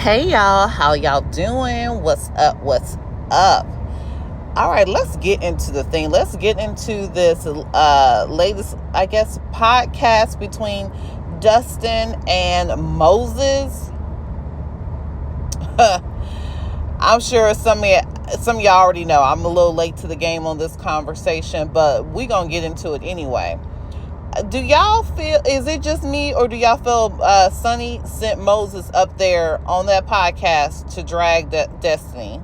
Hey y'all, how y'all doing? What's up? What's up? All right, let's get into the thing. Let's get into this latest, I guess, podcast between Dustin and Moses. I'm sure some of y'all already know. I'm a little late to the game on this conversation, but we're going to get into it anyway. Do y'all feel, is it just me, or do y'all feel Sonny sent Moses up there on that podcast to drag Destiny?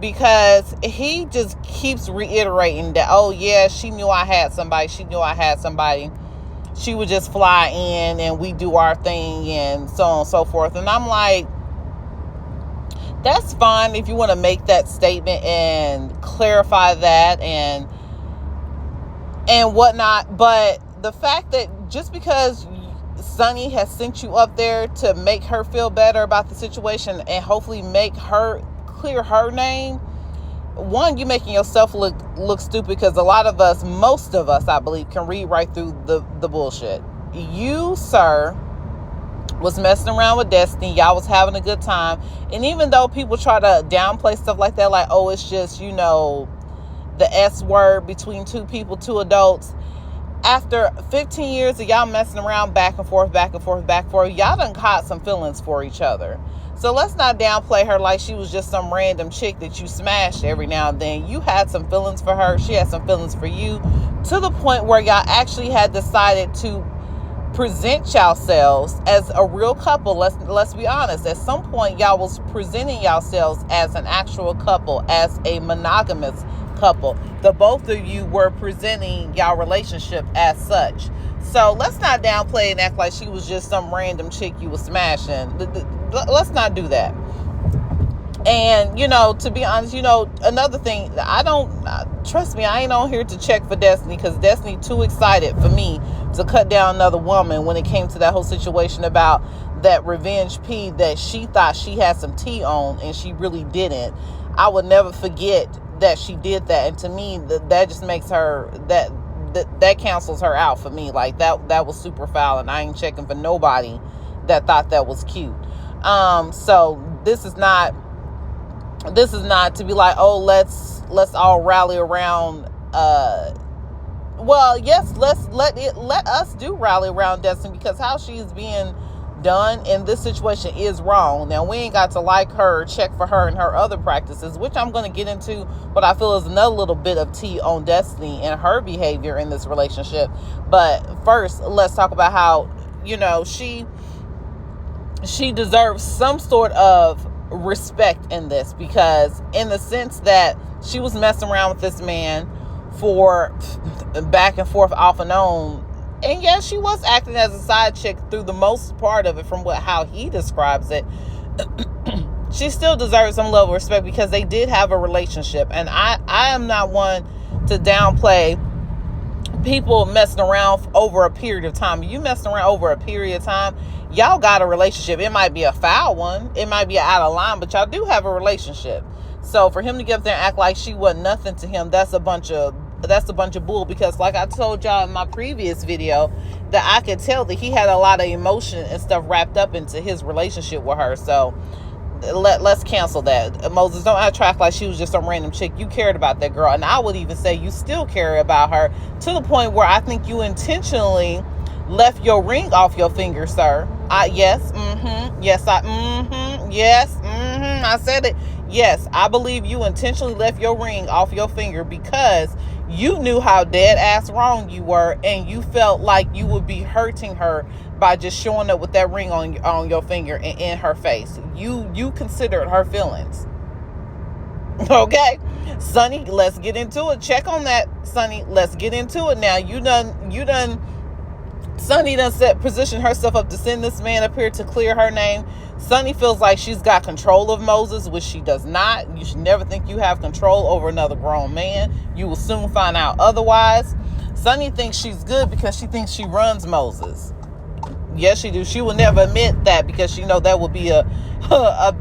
Because he just keeps reiterating that, oh yeah, she knew I had somebody. She would just fly in and we do our thing and so on and so forth. And I'm like, that's fine if you want to make that statement and clarify that and whatnot, but the fact that just because Sonny has sent you up there to make her feel better about the situation and hopefully make her clear her name, one, you making yourself look stupid, because a lot of us, most of us, I believe, can read right through the bullshit. You, sir, was messing around with Destiny. Y'all was having a good time. And even though people try to downplay stuff like that, like, oh, it's just, the S word between two people, two adults. After 15 years of y'all messing around back and forth, y'all done caught some feelings for each other. So let's not downplay her like she was just some random chick that you smashed every now and then. You had some feelings for her. She had some feelings for you, to the point where y'all actually had decided to present yourselves as a real couple. Let's be honest. At some point, y'all was presenting yourselves as an actual couple, as a monogamous couple. The both of you were presenting y'all relationship as such. So let's not downplay and act like she was just some random chick you was smashing. Let's not do that. And, to be honest, another thing, trust me, I ain't on here to check for Destiny, because Destiny too excited for me to cut down another woman when it came to that whole situation about that revenge P that she thought she had some tea on and she really didn't. I would never forget that she did that. And to me, that just makes her, that cancels her out for me. Like, that was super foul, and I ain't checking for nobody that thought that was cute. So this is not to be like, oh, let's all rally around. Well, yes, let us do rally around Destiny, because how she's being done in this situation is wrong. Now, we ain't got to like her, check for her and her other practices, which I'm going to get into, but I feel is another little bit of tea on Destiny and her behavior in this relationship. But first, let's talk about how, she deserves some sort of respect in this, because in the sense that she was messing around with this man for back and forth off and on, and yes, she was acting as a side chick through the most part of it, from how he describes it. She still deserves some level of respect, because they did have a relationship. And I am not one to downplay people messing around over a period of time. You messing around over a period of time, y'all got a relationship. It might be a foul one, it might be out of line, but y'all do have a relationship. So for him to get up there and act like she wasn't nothing to him, that's a bunch of bull. Because like I told y'all in my previous video, that I could tell that he had a lot of emotion and stuff wrapped up into his relationship with her. So let's cancel that. Moses, don't act like she was just some random chick. You cared about that girl, and I would even say you still care about her, to the point where I think you intentionally left your ring off your finger, sir. Yes, I said it. Yes, I believe you intentionally left your ring off your finger, because you knew how dead ass wrong you were, and you felt like you would be hurting her by just showing up with that ring on your finger and in her face. You considered her feelings. Okay, Sonny, let's get into it. Check on that, Sonny. Let's get into it now. You done. Sonny done positioned herself up to send this man up here to clear her name. Sonny feels like she's got control of Moses, which she does not. You should never think you have control over another grown man. You will soon find out otherwise. Sonny thinks she's good because she thinks she runs Moses. Yes, she do. She will never admit that, because she know that would be a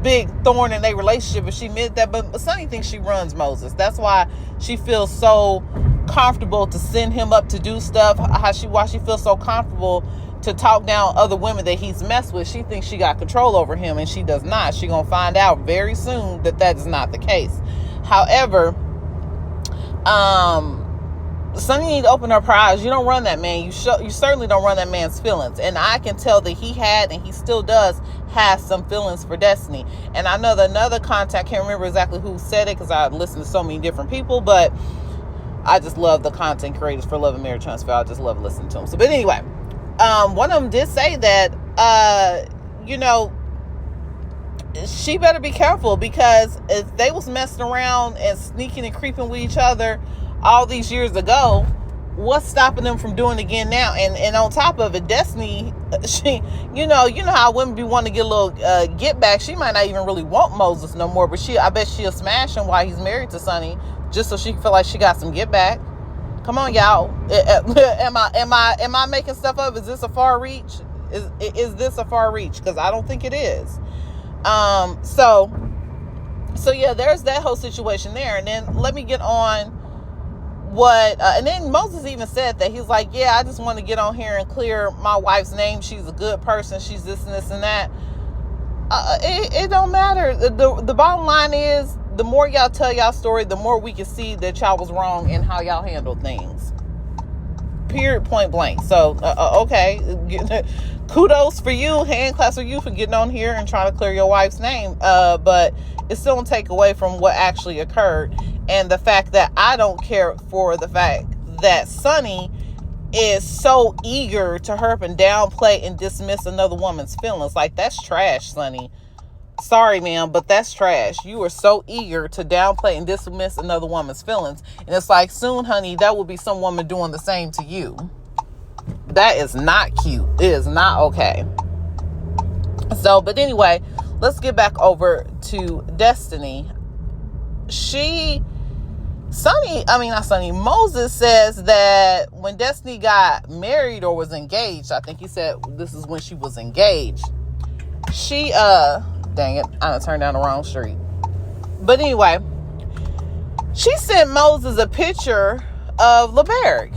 big thorn in their relationship if she admit that. But Sonny thinks she runs Moses. That's why she feels so comfortable to send him up to do stuff. Why she feels so comfortable to talk down other women that he's messed with. She thinks she got control over him, and she does not. She gonna find out very soon that is not the case. However, Sonny need to open up her eyes. You don't run that man. You certainly don't run that man's feelings. And I can tell that he had, and he still does, have some feelings for Destiny. And I know that another contact, can't remember exactly who said it because I listened to so many different people, but I just love the content creators for Love and Marriage Transfer. I just love listening to them. So, but anyway, one of them did say that, she better be careful, because if they was messing around and sneaking and creeping with each other all these years ago, what's stopping them from doing it again now? And on top of it, Destiny, she, you know how women be wanting to get a little get back. She might not even really want Moses no more, but I bet she'll smash him while he's married to Sonny, just so she can feel like she got some get back. Come on, y'all. Am I making stuff up? Is this a far reach? Is this a far reach? Because I don't think it is. So yeah, there's that whole situation there. And then let me get on and then Moses even said that he's like, yeah, I just want to get on here and clear my wife's name. She's a good person. She's this and this and that. It don't matter. The bottom line is, the more y'all tell y'all story, the more we can see that y'all was wrong in how y'all handled things. Period, point blank. So, okay. Kudos for you, hand claps for you for getting on here and trying to clear your wife's name. But it still don't take away from what actually occurred. And the fact that I don't care for the fact that Sonny is so eager to hurt and downplay and dismiss another woman's feelings. Like, that's trash, Sonny. Sorry, ma'am, but that's trash. You are so eager to downplay and dismiss another woman's feelings. And it's like, soon, honey, that will be some woman doing the same to you. That is not cute. It is not okay. So, but anyway, let's get back over to Destiny. Moses says that when Destiny got married or was engaged, I think he said this is when she was engaged. Dang it, I done turned down the wrong street. But anyway, she sent Moses a picture of LeBerg.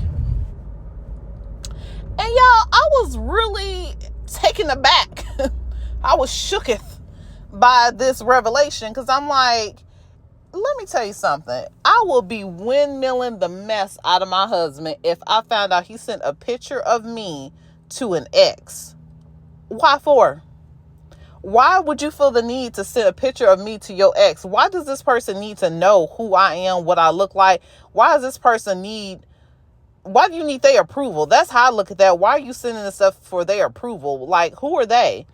And y'all, I was really taken aback. I was shooketh by this revelation, because I'm like, let me tell you something. I will be windmilling the mess out of my husband if I found out he sent a picture of me to an ex. Why for? Why would you feel the need to send a picture of me to your ex? Why does this person need to know who I am, what I look like? Why do you need their approval? That's how I look at that. Why are you sending this stuff for their approval? Like, who are they?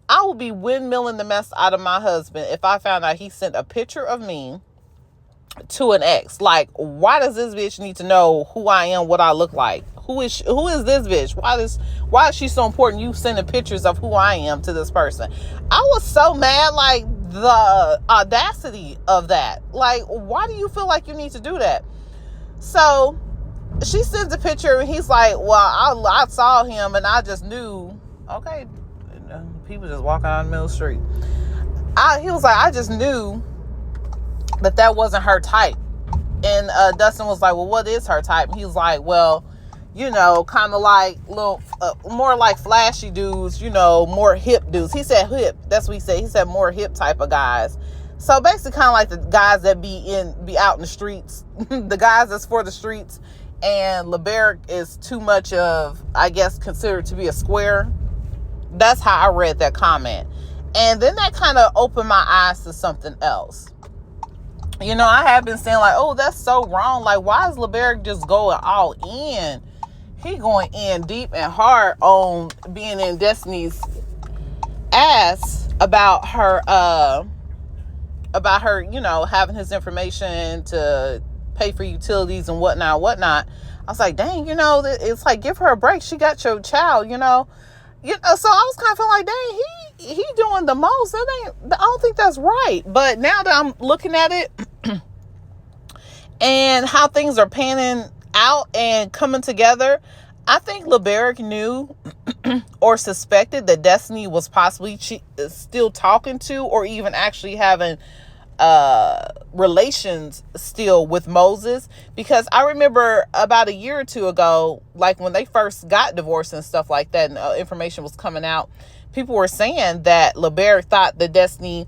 I will be windmilling the mess out of my husband if I found out he sent a picture of me to an ex. Like, why does this bitch need to know who I am, what I look like? Who is this bitch? Why is she so important? You sending pictures of who I am to this person? I was so mad, like, the audacity of that. Like, why do you feel like you need to do that? So she sends a picture and he's like, well, I saw him and I just knew. Okay, people just walking on the middle of the street. He was like, I just knew that wasn't her type. And Dustin was like, well, what is her type? And he was like, well, kind of like little, more like flashy dudes, more hip dudes. He said hip. That's what he said. He said more hip type of guys. So basically kind of like the guys that be out in the streets, the guys that's for the streets. And LeBerg is too much of, I guess, considered to be a square. That's how I read that comment. And then that kind of opened my eyes to something else. I have been saying like, oh, that's so wrong. Like, why is LeBerg just going all in? He going in deep and hard on being in Destiny's ass about her, having his information to pay for utilities and whatnot. I was like, dang, it's like, give her a break. She got your child, so I was kind of feeling like, dang, he doing the most. I don't think that's right. But now that I'm looking at it and how things are panning out and coming together, I think LeBerg knew or suspected that Destiny was possibly still talking to or even actually having relations still with Moses, because I remember about a year or two ago, like when they first got divorced and stuff like that, and information was coming out, people were saying that LeBear thought that Destiny,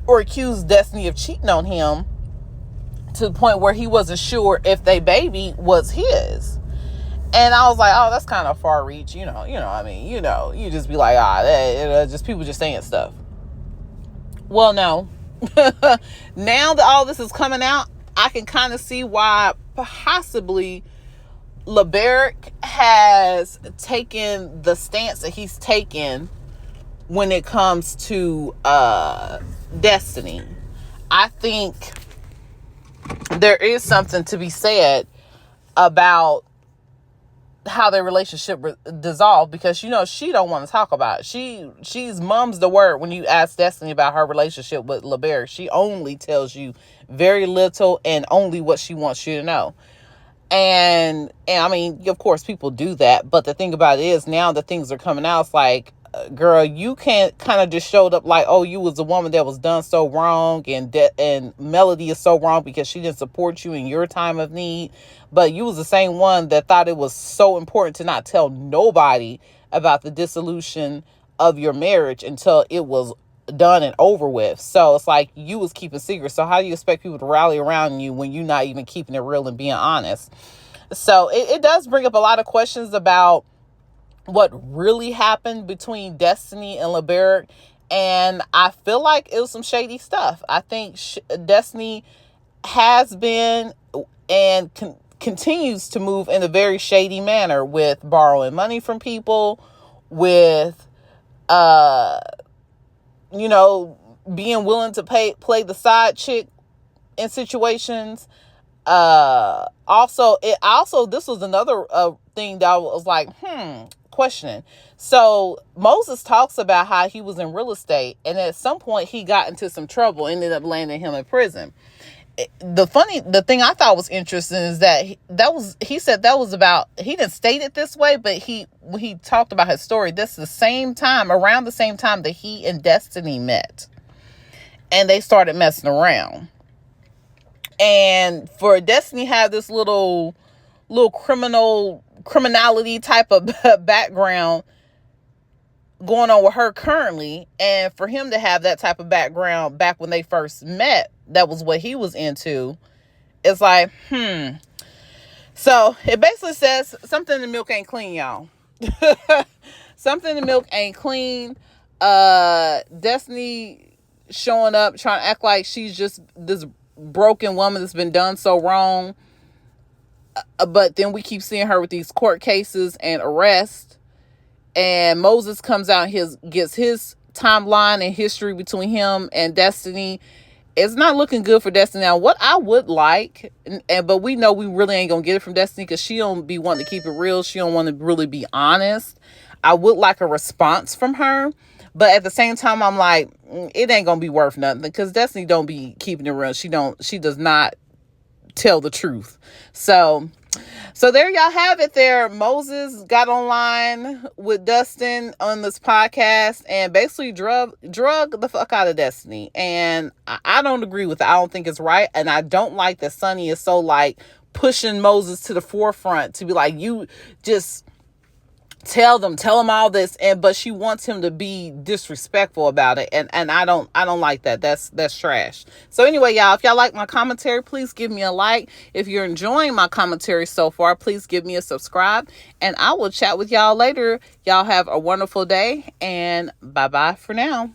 or accused Destiny of cheating on him, to the point where he wasn't sure if they baby was his. And I was like, oh, that's kind of far reach, you just be like, just people just saying stuff. Well, no. Now that all this is coming out, I can kind of see why possibly LeBear has taken the stance that he's taken when it comes to Destiny. I think there is something to be said about how their relationship dissolved, because she don't want to talk about it. She's mum's the word when you ask Destiny about her relationship with LeBear. She only tells you very little and only what she wants you to know. And I mean, of course people do that, but the thing about it is, now that things are coming out, it's like, girl, you can't kind of just showed up like, oh, you was the woman that was done so wrong, and Melody is so wrong because she didn't support you in your time of need. But you was the same one that thought it was so important to not tell nobody about the dissolution of your marriage until it was done and over with. So it's like you was keeping secrets. So how do you expect people to rally around you when you're not even keeping it real and being honest? So it does bring up a lot of questions about what really happened between Destiny and LeBear. And I feel like it was some shady stuff. I think Destiny has been and continues to move in a very shady manner, with borrowing money from people, with being willing to play the side chick in situations. Also this was another thing that I was like questioning. So Moses talks about how he was in real estate, and at some point he got into some trouble, ended up landing him in prison. The thing I thought was interesting is that he said that was about, he didn't state it this way, but when he talked about his story, this is around the same time that he and Destiny met, and they started messing around. And for Destiny have this little criminality type of background going on with her currently, and for him to have that type of background back when they first met, that was what he was into. It's like, So it basically says something in the milk ain't clean, y'all. Something in the milk ain't clean. Destiny showing up trying to act like she's just this broken woman that's been done so wrong, but then we keep seeing her with these court cases and arrests. And Moses comes out and gets his timeline and history between him and Destiny. It's not looking good for Destiny. Now, what I would like, but we know we really ain't gonna get it from Destiny, because she don't be wanting to keep it real. She don't want to really be honest. I would like a response from her, but at the same time, I'm like, it ain't gonna be worth nothing, because Destiny don't be keeping it real. She does not tell the truth. So there y'all have it there. Moses got online with Dustin on this podcast and basically drug the fuck out of Destiny. And I don't agree with it. I don't think it's right. And I don't like that Sonny is so like pushing Moses to the forefront to be like, you just tell them all this, but she wants him to be disrespectful about it, and I don't like that. That's trash. So anyway, y'all, if y'all like my commentary, please give me a like. If you're enjoying my commentary so far, please give me a subscribe, and I will chat with y'all later. Y'all have a wonderful day, and bye for now.